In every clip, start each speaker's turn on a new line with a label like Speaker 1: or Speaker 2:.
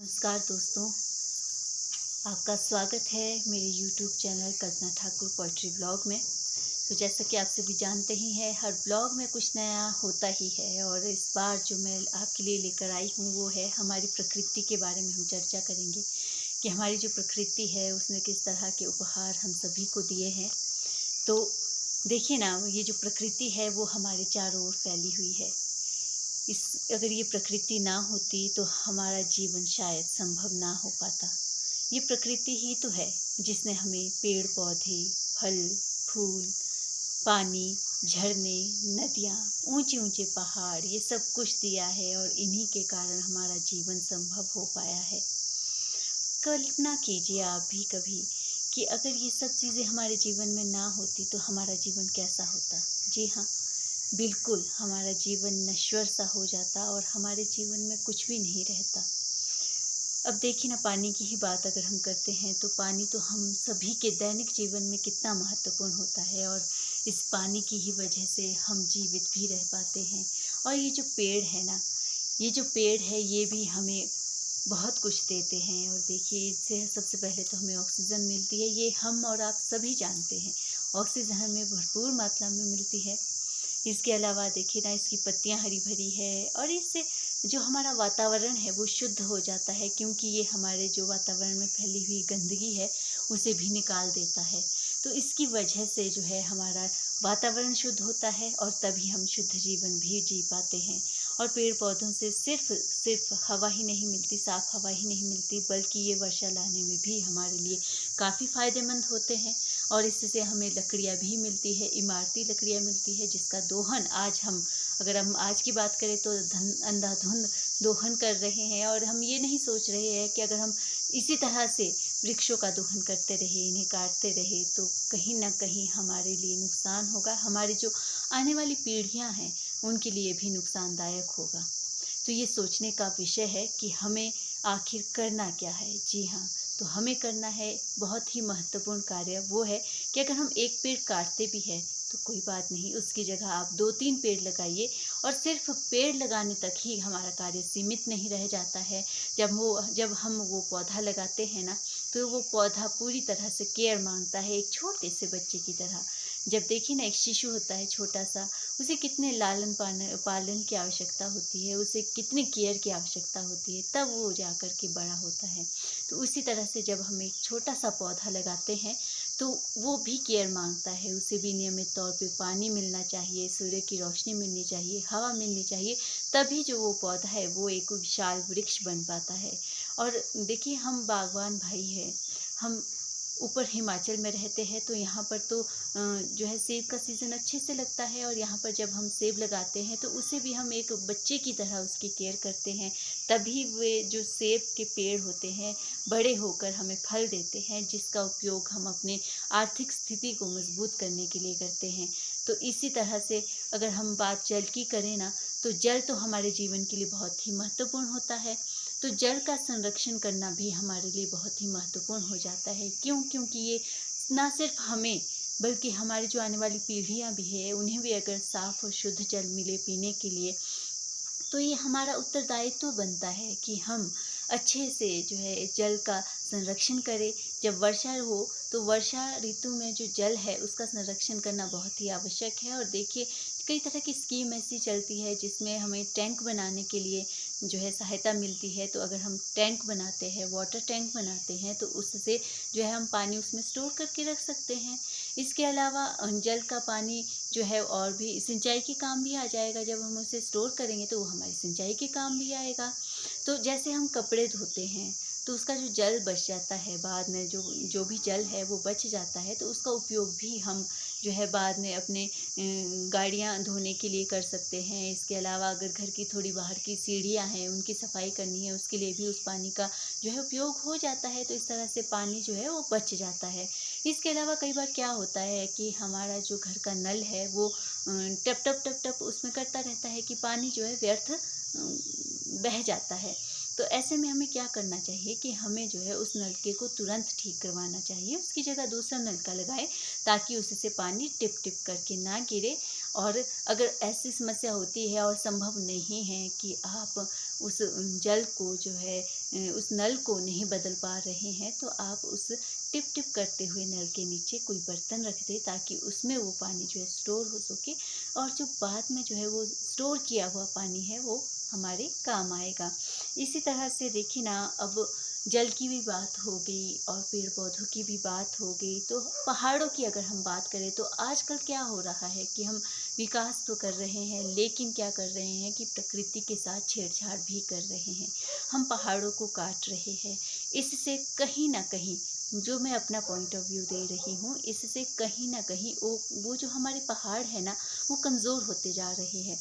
Speaker 1: नमस्कार दोस्तों, आपका स्वागत है मेरे YouTube चैनल कल्पना ठाकुर पोइट्री ब्लॉग में। तो जैसा कि आप सभी जानते ही हैं, हर ब्लॉग में कुछ नया होता ही है और इस बार जो मैं आपके लिए लेकर आई हूँ वो है हमारी प्रकृति के बारे में हम चर्चा करेंगे कि हमारी जो प्रकृति है उसने किस तरह के उपहार हम सभी को दिए हैं। तो देखिए ना, ये जो प्रकृति है वो हमारे चारों ओर फैली हुई है। अगर ये प्रकृति ना होती तो हमारा जीवन शायद संभव ना हो पाता। ये प्रकृति ही तो है जिसने हमें पेड़ पौधे, फल, फूल, पानी, झरने, नदियाँ, ऊंचे ऊंचे पहाड़, ये सब कुछ दिया है और इन्हीं के कारण हमारा जीवन संभव हो पाया है। कल्पना कीजिए आप भी कभी कि अगर ये सब चीज़ें हमारे जीवन में ना होती तो हमारा जीवन कैसा होता। जी हाँ, बिल्कुल हमारा जीवन नश्वर सा हो जाता और हमारे जीवन में कुछ भी नहीं रहता। अब देखिए ना, पानी की ही बात अगर हम करते हैं तो पानी तो हम सभी के दैनिक जीवन में कितना महत्वपूर्ण होता है और इस पानी की ही वजह से हम जीवित भी रह पाते हैं। और ये जो पेड़ है ना, ये जो पेड़ है ये भी हमें बहुत कुछ देते हैं। और देखिए, इससे सबसे पहले तो हमें ऑक्सीजन मिलती है, ये हम और आप सभी जानते हैं। ऑक्सीजन हमें भरपूर मात्रा में मिलती है। इसके अलावा देखिए ना, इसकी पत्तियां हरी भरी है और इससे जो हमारा वातावरण है वो शुद्ध हो जाता है, क्योंकि ये हमारे जो वातावरण में फैली हुई गंदगी है उसे भी निकाल देता है। तो इसकी वजह से जो है हमारा वातावरण शुद्ध होता है और तभी हम शुद्ध जीवन भी जी पाते हैं। और पेड़ पौधों से सिर्फ हवा ही नहीं मिलती, साफ़ हवा ही नहीं मिलती, बल्कि ये वर्षा लाने में भी हमारे लिए काफ़ी फ़ायदेमंद होते हैं। और इससे हमें लकड़ियाँ भी मिलती है, इमारती लकड़ियाँ मिलती है, जिसका दोहन अगर हम आज की बात करें तो अंधाधुंध दोहन कर रहे हैं। और हम ये नहीं सोच रहे हैं कि अगर हम इसी तरह से वृक्षों का दोहन करते रहे, इन्हें काटते रहे, तो कहीं ना कहीं हमारे लिए नुकसान होगा, हमारी जो आने वाली पीढ़ियां हैं उनके लिए भी नुकसानदायक होगा। तो ये सोचने का विषय है कि हमें आखिर करना क्या है। जी हाँ, तो हमें करना है बहुत ही महत्वपूर्ण कार्य, वो है कि अगर हम एक पेड़ काटते भी हैं तो कोई बात नहीं, उसकी जगह आप 2-3 पेड़ लगाइए। और सिर्फ पेड़ लगाने तक ही हमारा कार्य सीमित नहीं रह जाता है। जब हम वो पौधा लगाते हैं ना, तो वो पौधा पूरी तरह से केयर मांगता है, एक छोटे से बच्चे की तरह। जब देखिए ना, एक शिशु होता है छोटा सा, उसे कितने पालन की आवश्यकता होती है, उसे कितने केयर की आवश्यकता होती है, तब वो जा कर के बड़ा होता है। तो उसी तरह से जब हम एक छोटा सा पौधा लगाते हैं तो वो भी केयर मांगता है, उसे भी नियमित तौर पे पानी मिलना चाहिए, सूर्य की रोशनी मिलनी चाहिए, हवा मिलनी चाहिए, तभी जो वो पौधा है वो एक विशाल वृक्ष बन पाता है। और देखिए, हम बागवान भाई हैं, हम ऊपर हिमाचल में रहते हैं, तो यहाँ पर तो जो है सेब का सीज़न अच्छे से लगता है। और यहाँ पर जब हम सेब लगाते हैं तो उसे भी हम एक बच्चे की तरह उसकी केयर करते हैं, तभी वे जो सेब के पेड़ होते हैं बड़े होकर हमें फल देते हैं, जिसका उपयोग हम अपने आर्थिक स्थिति को मजबूत करने के लिए करते हैं। तो इसी तरह से अगर हम बात जल की करें ना, तो जल तो हमारे जीवन के लिए बहुत ही महत्वपूर्ण होता है। तो जल का संरक्षण करना भी हमारे लिए बहुत ही महत्वपूर्ण हो जाता है। क्यों? क्योंकि ये ना सिर्फ हमें, बल्कि हमारी जो आने वाली पीढ़ियां भी है उन्हें भी अगर साफ और शुद्ध जल मिले पीने के लिए, तो ये हमारा उत्तरदायित्व बनता है कि हम अच्छे से जो है जल का संरक्षण करें। जब वर्षा हो तो वर्षा ऋतु में जो जल है उसका संरक्षण करना बहुत ही आवश्यक है। और देखिए, कई तरह की स्कीम ऐसी चलती है जिसमें हमें टैंक बनाने के लिए जो है सहायता मिलती है। तो अगर हम टैंक बनाते हैं, वाटर टैंक बनाते हैं, तो उससे जो है हम पानी उसमें स्टोर करके रख सकते हैं। इसके अलावा जल का पानी जो है और भी सिंचाई के काम भी आ जाएगा। जब हम उसे स्टोर करेंगे तो वो हमारी सिंचाई के काम भी आएगा। तो जैसे हम कपड़े धोते हैं तो उसका जो जल बच जाता है, बाद में जो जो भी जल है वो बच जाता है, तो उसका उपयोग भी हम जो है बाद में अपने गाड़ियाँ धोने के लिए कर सकते हैं। इसके अलावा अगर घर की थोड़ी बाहर की सीढ़ियाँ हैं उनकी सफाई करनी है, उसके लिए भी उस पानी का जो है उपयोग हो जाता है। तो इस तरह से पानी जो है वो बच जाता है। इसके अलावा कई बार क्या होता है कि हमारा जो घर का नल है वो टप टप टप टप उसमें करता रहता है कि पानी जो है व्यर्थ बह जाता है। तो ऐसे में हमें क्या करना चाहिए कि हमें जो है उस नलके को तुरंत ठीक करवाना चाहिए, उसकी जगह दूसरा नलका लगाएं ताकि उससे पानी टिप टिप करके ना गिरे। और अगर ऐसी समस्या होती है और संभव नहीं है कि आप उस जल को जो है उस नल को नहीं बदल पा रहे हैं, तो आप उस टिप टिप करते हुए नल के नीचे कोई बर्तन रख दें ताकि उसमें वो पानी जो है स्टोर हो सके, और जो बाद में जो है वो स्टोर किया हुआ पानी है वो हमारे काम आएगा। इसी तरह से देखिए ना, अब जल की भी बात हो गई और पेड़ पौधों की भी बात हो गई, तो पहाड़ों की अगर हम बात करें तो आजकल क्या हो रहा है कि हम विकास तो कर रहे हैं, लेकिन क्या कर रहे हैं कि प्रकृति के साथ छेड़छाड़ भी कर रहे हैं। हम पहाड़ों को काट रहे हैं। इससे कहीं ना कहीं, जो मैं अपना पॉइंट ऑफ व्यू दे रही हूँ, इससे कहीं ना कहीं वो जो हमारे पहाड़ है ना, वो कमज़ोर होते जा रहे हैं।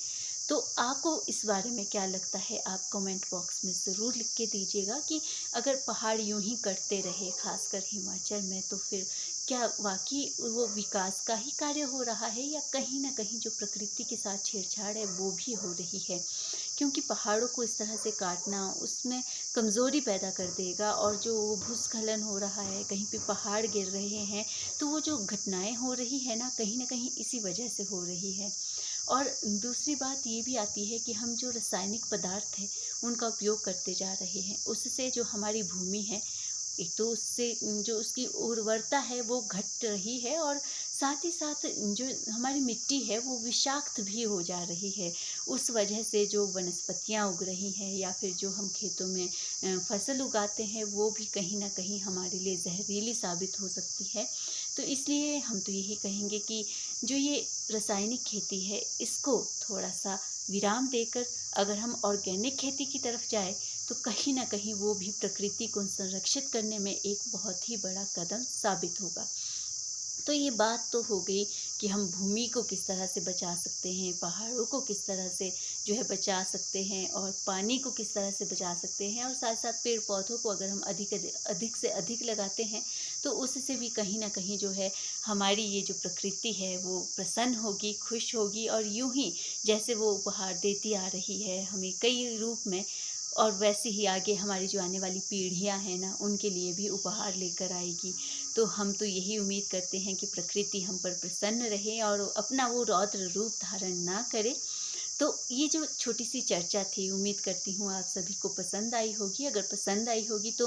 Speaker 1: तो आपको इस बारे में क्या लगता है, आप कमेंट बॉक्स में ज़रूर लिख के दीजिएगा कि अगर पहाड़ यूं ही कटते रहे, खासकर हिमाचल में, तो फिर क्या वाकई वो विकास का ही कार्य हो रहा है, या कहीं ना कहीं जो प्रकृति के साथ छेड़छाड़ है वो भी हो रही है। क्योंकि पहाड़ों को इस तरह से काटना उसमें कमज़ोरी पैदा कर देगा, और जो वो भूस्खलन हो रहा है, कहीं पे पहाड़ गिर रहे हैं, तो वो जो घटनाएं हो रही है ना कहीं इसी वजह से हो रही है। और दूसरी बात ये भी आती है कि हम जो रासायनिक पदार्थ हैं उनका उपयोग करते जा रहे हैं, उससे जो हमारी भूमि है, एक तो उससे जो उसकी उर्वरता है वो घट रही है, और साथ ही साथ जो हमारी मिट्टी है वो विषाक्त भी हो जा रही है। उस वजह से जो वनस्पतियाँ उग रही हैं या फिर जो हम खेतों में फसल उगाते हैं, वो भी कहीं ना कहीं हमारे लिए जहरीली साबित हो सकती है। तो इसलिए हम तो यही कहेंगे कि जो ये रासायनिक खेती है, इसको थोड़ा सा विराम देकर अगर हम ऑर्गेनिक खेती की तरफ जाए, तो कहीं ना कहीं वो भी प्रकृति को संरक्षित करने में एक बहुत ही बड़ा कदम साबित होगा। तो ये बात तो हो गई कि हम भूमि को किस तरह से बचा सकते हैं, पहाड़ों को किस तरह से जो है बचा सकते हैं, और पानी को किस तरह से बचा सकते हैं, और साथ साथ पेड़ पौधों को अगर हम अधिक से अधिक लगाते हैं, तो उससे भी कहीं ना कहीं जो है हमारी ये जो प्रकृति है वो प्रसन्न होगी, खुश होगी, और यूं ही जैसे वो उपहार देती आ रही है हमें कई रूप में, और वैसे ही आगे हमारी जो आने वाली पीढ़ियां हैं ना, उनके लिए भी उपहार लेकर आएगी। तो हम तो यही उम्मीद करते हैं कि प्रकृति हम पर प्रसन्न रहे और अपना वो रौद्र रूप धारण ना करे। तो ये जो छोटी सी चर्चा थी, उम्मीद करती हूँ आप सभी को पसंद आई होगी। अगर पसंद आई होगी तो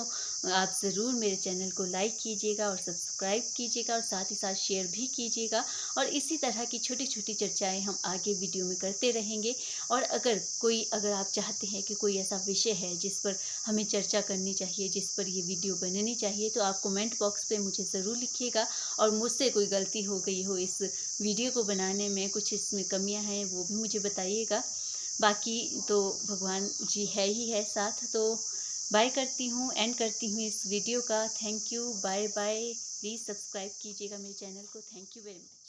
Speaker 1: आप ज़रूर मेरे चैनल को लाइक कीजिएगा और सब्सक्राइब कीजिएगा, और साथ ही साथ शेयर भी कीजिएगा। और इसी तरह की छोटी छोटी चर्चाएं हम आगे वीडियो में करते रहेंगे। और अगर आप चाहते हैं कि कोई ऐसा विषय है जिस पर हमें चर्चा करनी चाहिए, जिस पर ये वीडियो बननी चाहिए, तो आप कमेंट बॉक्स पे मुझे ज़रूर लिखिएगा। और मुझसे कोई गलती हो गई हो इस वीडियो को बनाने में, कुछ इसमें कमियां हैं, वो भी मुझे बताइएगा। बाकी तो भगवान जी है ही है साथ। तो बाय करती हूँ, एंड करती हूँ इस वीडियो का। Thank you, bye bye. Please subscribe कीजिएगा मेरे चैनल को। Thank you very much.